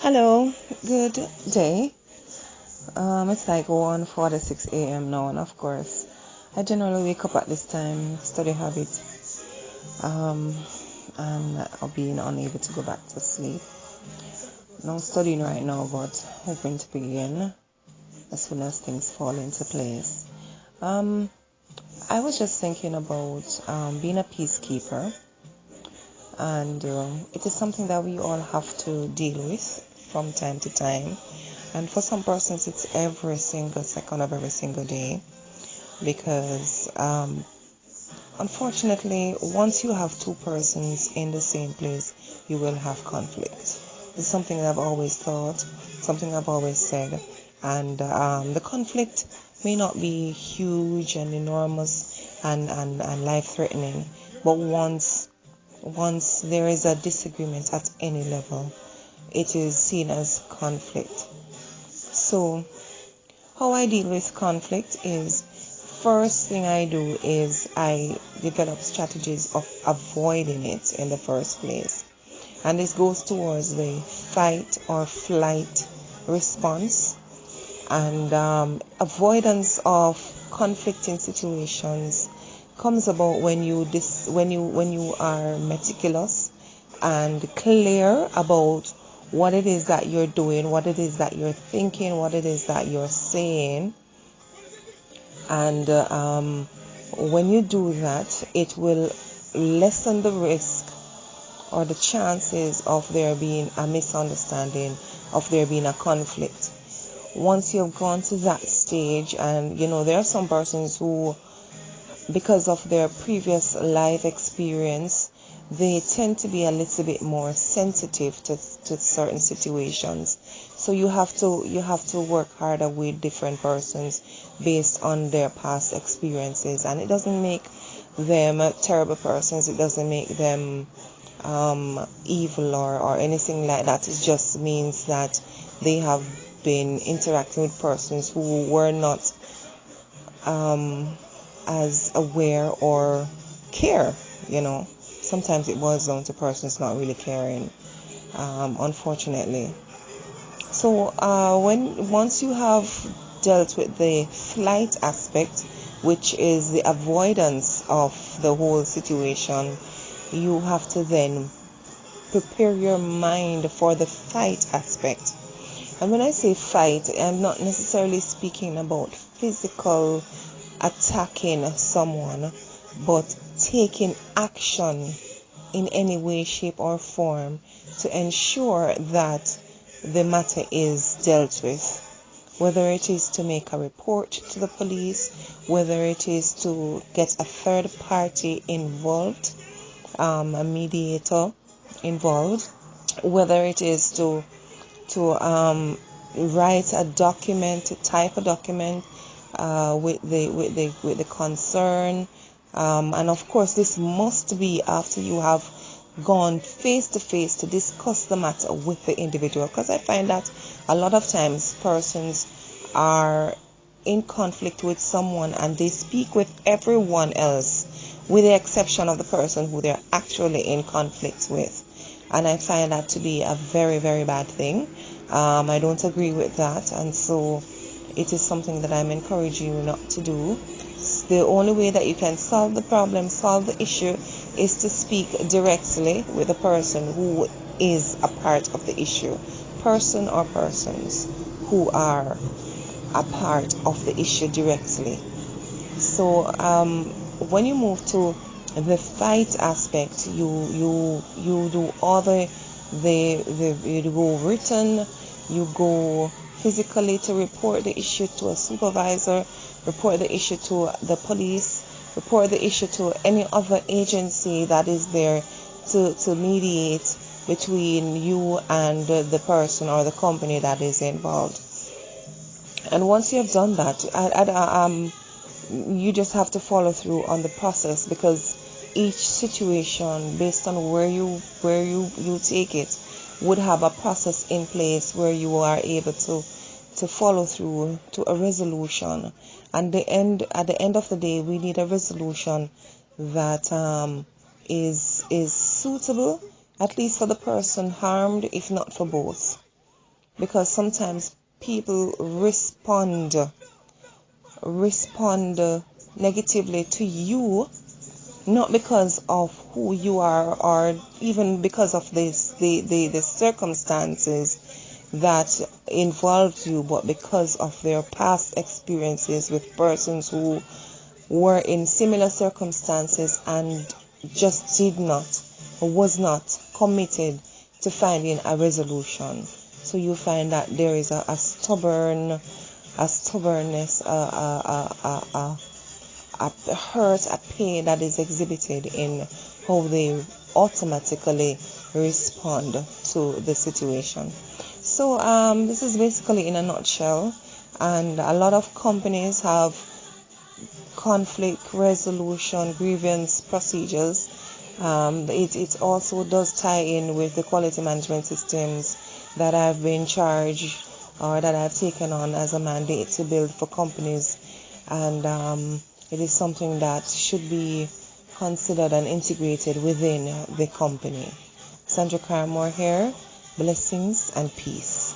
Hello, good day. It's like 1:46 a.m. now, and of course, I generally wake up at this time, study habit, um, and being unable to go back to sleep. Not studying right now, but hoping to begin as soon as things fall into place. Um, I was just thinking about being a peacekeeper, and it is something that we all have to deal with from time to time. And for some persons, it's every single second of every single day because, unfortunately, once you have two persons in the same place, you will have conflict. It's something that I've always thought, something I've always said, and the conflict may not be huge and enormous and life-threatening, but once there is a disagreement at any level, it is seen as conflict. So how I deal with conflict is, first thing I do is I develop strategies of avoiding it in the first place. And this goes towards the fight or flight response. And avoidance of conflicting situations comes about when you are meticulous and clear about what it is that you're doing, what it is that you're thinking, what it is that you're saying. And when you do that, it will lessen the risk or the chances of there being a misunderstanding, of there being a conflict. Once you've gone to that stage, and there are some persons who, because of their previous life experience, they tend to be a little bit more sensitive to certain situations. So you have to work harder with different persons based on their past experiences, and it doesn't make them terrible persons. It doesn't make them evil or anything like that. It just means that they have been interacting with persons who were not as aware or care. Sometimes it boils down to persons not really caring, unfortunately. So once you have dealt with the flight aspect, which is the avoidance of the whole situation, you have to then prepare your mind for the fight aspect. And when I say fight, I'm not necessarily speaking about physical attacking someone, but taking action in any way, shape, or form to ensure that the matter is dealt with. Whether it is to make a report to the police, whether it is to get a third party involved, a mediator involved, whether it is to write a document, to type a document with the concern, and of course this must be after you have gone face to face to discuss the matter with the individual, because I find that a lot of times persons are in conflict with someone and they speak with everyone else with the exception of the person who they're actually in conflict with. And I find that to be a very, very bad thing. I don't agree with that, and so it is something that I'm encouraging you not to do. The only way that you can solve the problem, solve the issue, is to speak directly with the person who is a part of the issue, person or persons who are a part of the issue directly. So when you move to the fight aspect, you do all the you go written, you go physically to report the issue to a supervisor, report the issue to the police, report the issue to any other agency that is there to mediate between you and the person or the company that is involved. And once you have done that, you just have to follow through on the process, because each situation, based on where you take it, would have a process in place where you are able to follow through to a resolution. And at the end of the day, we need a resolution that is suitable, at least for the person harmed, if not for both. because sometimes people respond negatively to you, not because of who you are or even because of the circumstances that involved you, but because of their past experiences with persons who were in similar circumstances and just was not committed to finding a resolution. So you find that there is a stubbornness, a hurt, a pain that is exhibited in how they automatically respond to the situation. So this is basically in a nutshell, and a lot of companies have conflict resolution grievance procedures. It also does tie in with the quality management systems that I've been charged or that I've taken on as a mandate to build for companies, and it is something that should be considered and integrated within the company. Sandra Carr-Moore here. Blessings and peace.